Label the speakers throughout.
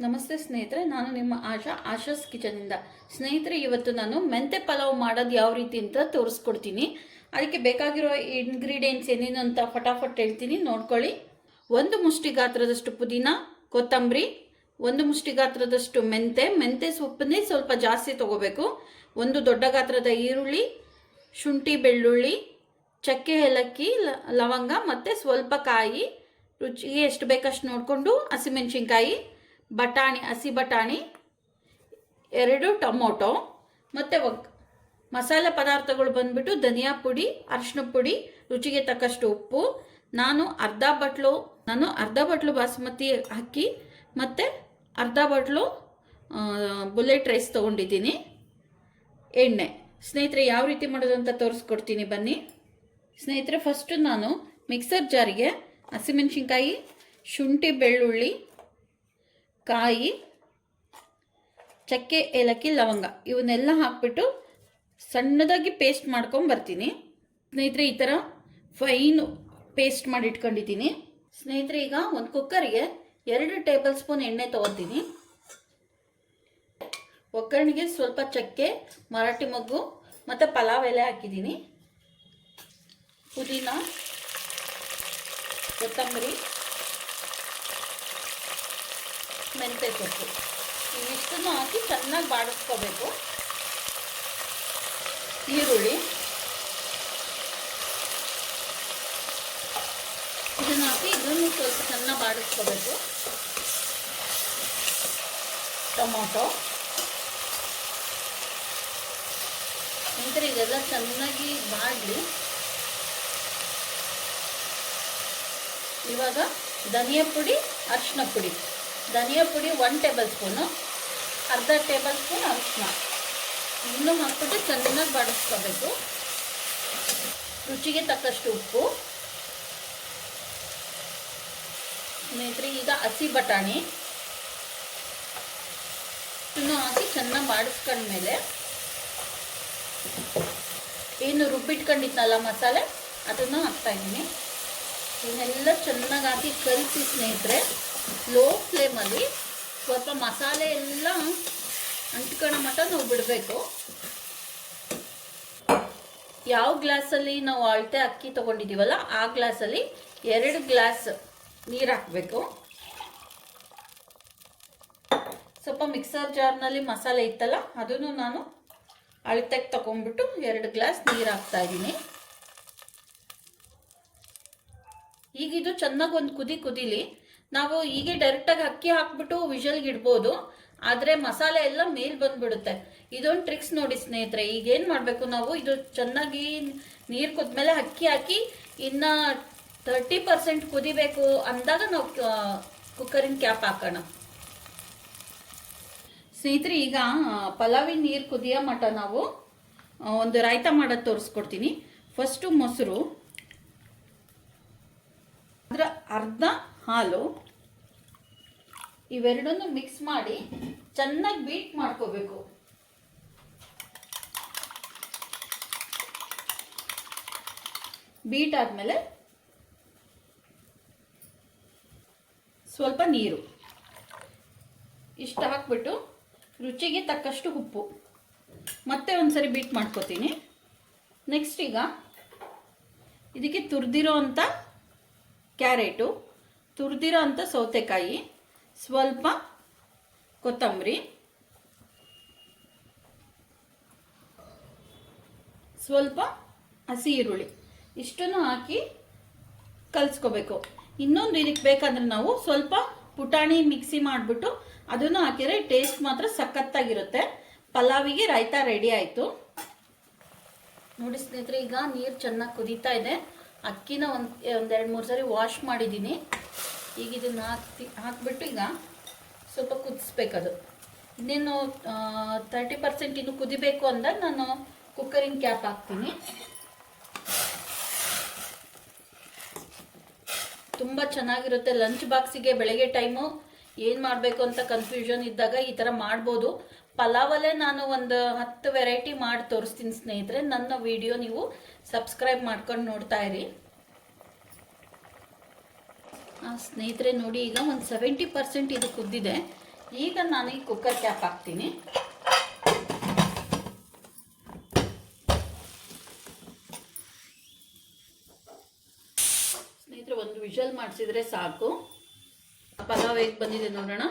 Speaker 1: ನಮಸ್ತೆ ಸ್ನೇಹಿತರೆ, ನಾನು ನಿಮ್ಮ ಆಶಾಸ್ ಕಿಚನಿಂದ. ಸ್ನೇಹಿತರೆ, ಇವತ್ತು ನಾನು ಮೆಂತೆ ಪಲಾವ್ ಮಾಡೋದು ಯಾವ ರೀತಿ ಅಂತ ತೋರಿಸ್ಕೊಡ್ತೀನಿ. ಅದಕ್ಕೆ ಬೇಕಾಗಿರೋ ಇಂಗ್ರೀಡಿಯೆಂಟ್ಸ್ ಏನೇನು ಅಂತ ಫಟಾಫಟ್ ಹೇಳ್ತೀನಿ, ನೋಡ್ಕೊಳ್ಳಿ. 1 ಮುಷ್ಟಿ ಗಾತ್ರದಷ್ಟು ಪುದೀನ, ಕೊತ್ತಂಬರಿ, 1 ಮುಷ್ಟಿ ಗಾತ್ರದಷ್ಟು ಮೆಂತೆ ಸೊಪ್ಪನ್ನೇ ಸ್ವಲ್ಪ ಜಾಸ್ತಿ ತೊಗೋಬೇಕು. 1 ದೊಡ್ಡ ಗಾತ್ರದ ಈರುಳ್ಳಿ, ಶುಂಠಿ ಬೆಳ್ಳುಳ್ಳಿ, ಚಕ್ಕೆ ಏಲಕ್ಕಿ, ಲವಂಗ ಮತ್ತು ಸ್ವಲ್ಪ ಕಾಯಿ, ರುಚಿಗೆ ಎಷ್ಟು ಬೇಕಷ್ಟು ನೋಡಿಕೊಂಡು ಹಸಿಮೆಣಸಿನ್ಕಾಯಿ, ಬಟಾಣಿ, ಹಸಿ ಬಟಾಣಿ, 2 ಟೊಮೊಟೊ, ಮತ್ತು ಮಸಾಲೆ ಪದಾರ್ಥಗಳು ಬಂದ್ಬಿಟ್ಟು ಧನಿಯಾ ಪುಡಿ, ಅರಿಶಿನ ಪುಡಿ, ರುಚಿಗೆ ತಕ್ಕಷ್ಟು ಉಪ್ಪು. ನಾನು ಅರ್ಧ ಬಟ್ಲು ಬಾಸುಮತಿ ಅಕ್ಕಿ ಮತ್ತು ಅರ್ಧ ಬಟ್ಲು ಬುಲೆಟ್ ರೈಸ್ ತೊಗೊಂಡಿದ್ದೀನಿ. ಎಣ್ಣೆ. ಸ್ನೇಹಿತರೆ, ಯಾವ ರೀತಿ ಮಾಡೋದು ಅಂತ ತೋರಿಸ್ಕೊಡ್ತೀನಿ, ಬನ್ನಿ. ಸ್ನೇಹಿತರೆ, ಫಸ್ಟು ನಾನು ಮಿಕ್ಸರ್ ಜಾರಿಗೆ ಹಸಿಮೆಣಸಿನ್ಕಾಯಿ, ಶುಂಠಿ ಬೆಳ್ಳುಳ್ಳಿ, ಕಾಯಿ, ಚಕ್ಕೆ ಏಲಕ್ಕಿ, ಲವಂಗ ಇವನ್ನೆಲ್ಲ ಹಾಕ್ಬಿಟ್ಟು ಸಣ್ಣದಾಗಿ ಪೇಸ್ಟ್ ಮಾಡ್ಕೊಂಬರ್ತೀನಿ. ಸ್ನೇಹಿತರೆ, ಈ ಥರ ಫೈನ್ ಪೇಸ್ಟ್ ಮಾಡಿ ಇಟ್ಕೊಂಡಿದ್ದೀನಿ. ಸ್ನೇಹಿತರೆ, ಈಗ ಒಂದು ಕುಕ್ಕರ್ಗೆ 2 ಟೇಬಲ್ ಸ್ಪೂನ್ ಎಣ್ಣೆ ತೊಗೊತೀನಿ. ಒಗ್ಗರಣೆಗೆ ಸ್ವಲ್ಪ ಚಕ್ಕೆ, ಮರಾಠಿ ಮೊಗ್ಗು ಮತ್ತು ಪಲಾವ್ ಎಲೆ ಹಾಕಿದ್ದೀನಿ. ಪುದೀನ, ಕೊತ್ತಂಬರಿ, ಮೆಂತ್ಯ ಸೊಪ್ಪು ಇವಿಷ್ಟನ್ನು ಹಾಕಿ ಚೆನ್ನಾಗಿ ಬಾಡಿಸ್ಕೋಬೇಕು. ಈರುಳ್ಳಿ ಇದನ್ನು ಹಾಕಿ ಇದನ್ನು ಸ್ವಲ್ಪ ಚೆನ್ನಾಗಿ ಬಾಡಿಸ್ಕೋಬೇಕು. ಟೊಮೊಟೊ, ನಂತರ ಇದೆಲ್ಲ ಚೆನ್ನಾಗಿ ಬಾಡಲಿ. ಇವಾಗ ಧನಿಯಾ ಪುಡಿ, ಅರಿಶಿನ ಪುಡಿ. ಧನಿಯಾ ಪುಡಿ 1 ಟೇಬಲ್ ಸ್ಪೂನು, ಅರ್ಧ ಟೇಬಲ್ ಸ್ಪೂನ್ ಅರಿಶಿನ ಇನ್ನೂ ಹಾಕ್ಬಿಟ್ಟು ಚೆನ್ನಾಗಿ ಬಾಡಿಸ್ಕೋಬೇಕು. ರುಚಿಗೆ ತಕ್ಕಷ್ಟು ಉಪ್ಪು. ಸ್ನೇಹಿತರೆ, ಈಗ ಹಸಿ ಬಟಾಣಿ ಇನ್ನೂ ಹಾಕಿ ಚೆನ್ನಾಗಿ ಬಾಡಿಸ್ಕೊಂಡ್ಮೇಲೆ ಏನು ರುಬ್ಬಿಟ್ಕೊಂಡಿದ್ನಲ್ಲ ಮಸಾಲೆ ಅದನ್ನು ಹಾಕ್ತಾಯಿದ್ದೀನಿ. ಇವನ್ನೆಲ್ಲ ಚೆನ್ನಾಗಿ ಹಾಕಿ ಕಲಿಸಿ ಸ್ನೇಹಿತರೆ, ಲೋ ಫ್ಲೇಮಲ್ಲಿ ಸ್ವಲ್ಪ ಮಸಾಲೆ ಎಲ್ಲ ಅಂಟ್ಕೊಳ್ಳೋ ಮಟ್ಟ ನಾವು ಬಿಡಬೇಕು. ಯಾವ ಗ್ಲಾಸಲ್ಲಿ ನಾವು ಅಳತೆ ಅಕ್ಕಿ ತೊಗೊಂಡಿದ್ದೀವಲ್ಲ ಆ ಗ್ಲಾಸಲ್ಲಿ 2 ಗ್ಲಾಸ್ ನೀರು ಹಾಕಬೇಕು. ಸ್ವಲ್ಪ ಮಿಕ್ಸರ್ ಜಾರ್ನಲ್ಲಿ ಮಸಾಲೆ ಇತ್ತಲ್ಲ ಅದನ್ನು ನಾನು ಅಳತೆಗೆ ತಗೊಂಡ್ಬಿಟ್ಟು 2 ಗ್ಲಾಸ್ ನೀರು ಹಾಕ್ತಾಯಿದ್ದೀನಿ. ಈಗ ಇದು ಚೆನ್ನಾಗಿ ಒಂದು ಕುದೀಲಿ. ನಾವು ಹೀಗೆ ಡೈರೆಕ್ಟಾಗಿ ಅಕ್ಕಿ ಹಾಕ್ಬಿಟ್ಟು ವಿಷಲ್ಗೆ ಇಡ್ಬೋದು, ಆದರೆ ಮಸಾಲೆ ಎಲ್ಲ ಮೇಲೆ ಬಂದ್ಬಿಡುತ್ತೆ. ಇದೊಂದು ಟ್ರಿಕ್ಸ್ ನೋಡಿ ಸ್ನೇಹಿತರೆ. ಈಗೇನು ಮಾಡಬೇಕು, ನಾವು ಇದು ಚೆನ್ನಾಗಿ ನೀರು ಕುದ್ಮೇಲೆ ಅಕ್ಕಿ ಹಾಕಿ ಇನ್ನು 30% ಕುದಿಬೇಕು ಅಂದಾಗ ನಾವು ಕುಕ್ಕರಿನ ಕ್ಯಾಪ್ ಹಾಕೋಣ. ಸ್ನೇಹಿತರೆ, ಈಗ ಪಲಾವಿನ ನೀರು ಕುದಿಯೋ ಮಟ್ಟ ನಾವು ಒಂದು ರಾಯ್ತ ಮಾಡೋದು ತೋರಿಸ್ಕೊಡ್ತೀನಿ. ಫಸ್ಟು ಮೊಸರು, ಅದರ ಅರ್ಧ ಹಾಲು, ಇವೆರಡನ್ನು ಮಿಕ್ಸ್ ಮಾಡಿ ಚೆನ್ನಾಗಿ ಬೀಟ್ ಮಾಡ್ಕೋಬೇಕು. ಬೀಟ್ ಆದಮೇಲೆ ಸ್ವಲ್ಪ ನೀರು ಇಷ್ಟು ಹಾಕ್ಬಿಟ್ಟು ರುಚಿಗೆ ತಕ್ಕಷ್ಟು ಉಪ್ಪು ಮತ್ತೆ ಒಂದ್ಸರಿ ಬೀಟ್ ಮಾಡ್ಕೋತೀನಿ. ನೆಕ್ಸ್ಟ್ ಈಗ ಇದಕ್ಕೆ ತುರಿದಿರೋ ಅಂಥ ಕ್ಯಾರೆಟು, ತುರಿದಿರೋ ಅಂಥ ಸೌತೆಕಾಯಿ, ಸ್ವಲ್ಪ ಕೊತ್ತಂಬರಿ, ಸ್ವಲ್ಪ ಹಸಿ ಈರುಳ್ಳಿ ಇಷ್ಟನ್ನು ಹಾಕಿ ಕಲಿಸ್ಕೋಬೇಕು. ಇನ್ನೊಂದು ಇದಕ್ಕೆ ಬೇಕಾದ್ರೆ ನಾವು ಸ್ವಲ್ಪ ಪುಟಾಣಿ ಮಿಕ್ಸಿ ಮಾಡಿಬಿಟ್ಟು ಅದನ್ನು ಹಾಕಿದರೆ ಟೇಸ್ಟ್ ಮಾತ್ರ ಸಖತ್ತಾಗಿರುತ್ತೆ. ಪಲಾವಿಗೆ ರಾಯ್ತ ರೆಡಿ ಆಯಿತು ನೋಡಿ ಸ್ನೇಹಿತರೆ. ಈಗ ನೀರು ಚೆನ್ನಾಗಿ ಕುದೀತಾ ಇದೆ. ಅಕ್ಕಿನ ಒಂದು 2-3 ಸರಿ ವಾಶ್ ಮಾಡಿದ್ದೀನಿ. ಈಗ ಇದನ್ನು ಹಾಕ್ಬಿಟ್ಟು ಈಗ ಸ್ವಲ್ಪ ಕುದಿಸ್ಬೇಕದು. ಇನ್ನೇನು 30% ಇನ್ನು ಕುದಿಬೇಕು ಅಂದಾಗ ನಾನು ಕುಕ್ಕರಿನ ಕ್ಯಾಪ್ ಹಾಕ್ತೀನಿ. ತುಂಬ ಚೆನ್ನಾಗಿರುತ್ತೆ. ಲಂಚ್ ಬಾಕ್ಸಿಗೆ ಬೆಳಗ್ಗೆ ಟೈಮು ಏನು ಮಾಡಬೇಕು ಅಂತ ಕನ್ಫ್ಯೂಷನ್ ಇದ್ದಾಗ ಈ ಥರ ಮಾಡ್ಬೋದು. ಪಲಾವಲ್ಲೇ ನಾನು ಒಂದು 10 ವೆರೈಟಿ ಮಾಡಿ ತೋರಿಸ್ತೀನಿ ಸ್ನೇಹಿತರೆ. ನನ್ನ ವಿಡಿಯೋ ನೀವು ಸಬ್ಸ್ಕ್ರೈಬ್ ಮಾಡ್ಕೊಂಡು ನೋಡ್ತಾ ಇರಿ. ಸ್ನೇಹಿತರೆ ನೋಡಿ, ಈಗ ಒಂದು 70% ಇದು ಕುದ್ದಿದೆ. ಈಗ ನಾನು ಈ ಕುಕ್ಕರ್ ಕ್ಯಾಪ್ ಹಾಕ್ತೀನಿ. ಸ್ನೇಹಿತರೆ, ಒಂದು ವಿಷಲ್ ಮಾಡಿಸಿದ್ರೆ ಸಾಕು. ಪಲಾವ್ ಹೇಗೆ ಬಂದಿದೆ ನೋಡೋಣ.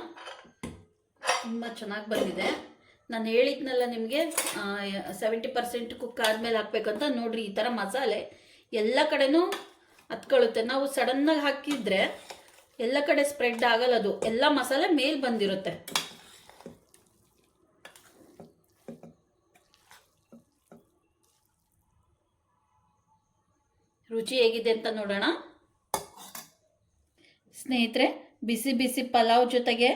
Speaker 1: ತುಂಬ ಚೆನ್ನಾಗಿ ಬಂದಿದೆ. ನಾನು ಹೇಳಿದ್ನಲ್ಲ ನಿಮಗೆ 70% ಕುಕ್ ಆದಮೇಲೆ ಹಾಕ್ಬೇಕಂತ. ನೋಡ್ರಿ, ಈ ಥರ ಮಸಾಲೆ ಎಲ್ಲ ಕಡೆನೂ ಹತ್ಕೊಳ್ಳುತ್ತೆ. ನಾವು ಸಡನ್ನಾಗಿ ಹಾಕಿದರೆ ಎಲ್ಲ ಕಡೆ ಸ್ಪ್ರೆಡ್ ಆಗಲ್ಲ, ಅದು ಎಲ್ಲ ಮಸಾಲೆ ಮೇಲೆ ಬಂದಿರುತ್ತೆ. ರುಚಿ ಹೇಗಿದೆ ಅಂತ ನೋಡೋಣ. ಸ್ನೇಹಿತರೆ, ಬಿಸಿ ಬಿಸಿ ಪಲಾವ್ ಜೊತೆಗೆ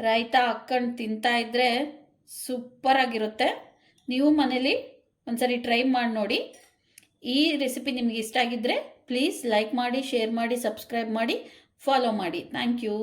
Speaker 1: ರಾಯ್ತಾ ಹಾಕ್ಕೊಂಡು ತಿಂತಾ ಇದ್ದರೆ ಸೂಪರ್ ಆಗಿರುತ್ತೆ. ನೀವು ಮನೇಲಿ ಒಂದ್ಸರಿ ಟ್ರೈ ಮಾಡಿ ನೋಡಿ. ಈ ರೆಸಿಪಿ ನಿಮಗೆ ಇಷ್ಟ ಆಗಿದ್ದರೆ ಪ್ಲೀಸ್ ಲೈಕ್ ಮಾಡಿ, ಶೇರ್ ಮಾಡಿ, ಸಬ್ಸ್ಕ್ರೈಬ್ ಮಾಡಿ, ಫಾಲೋ ಮಾಡಿ. Thank you.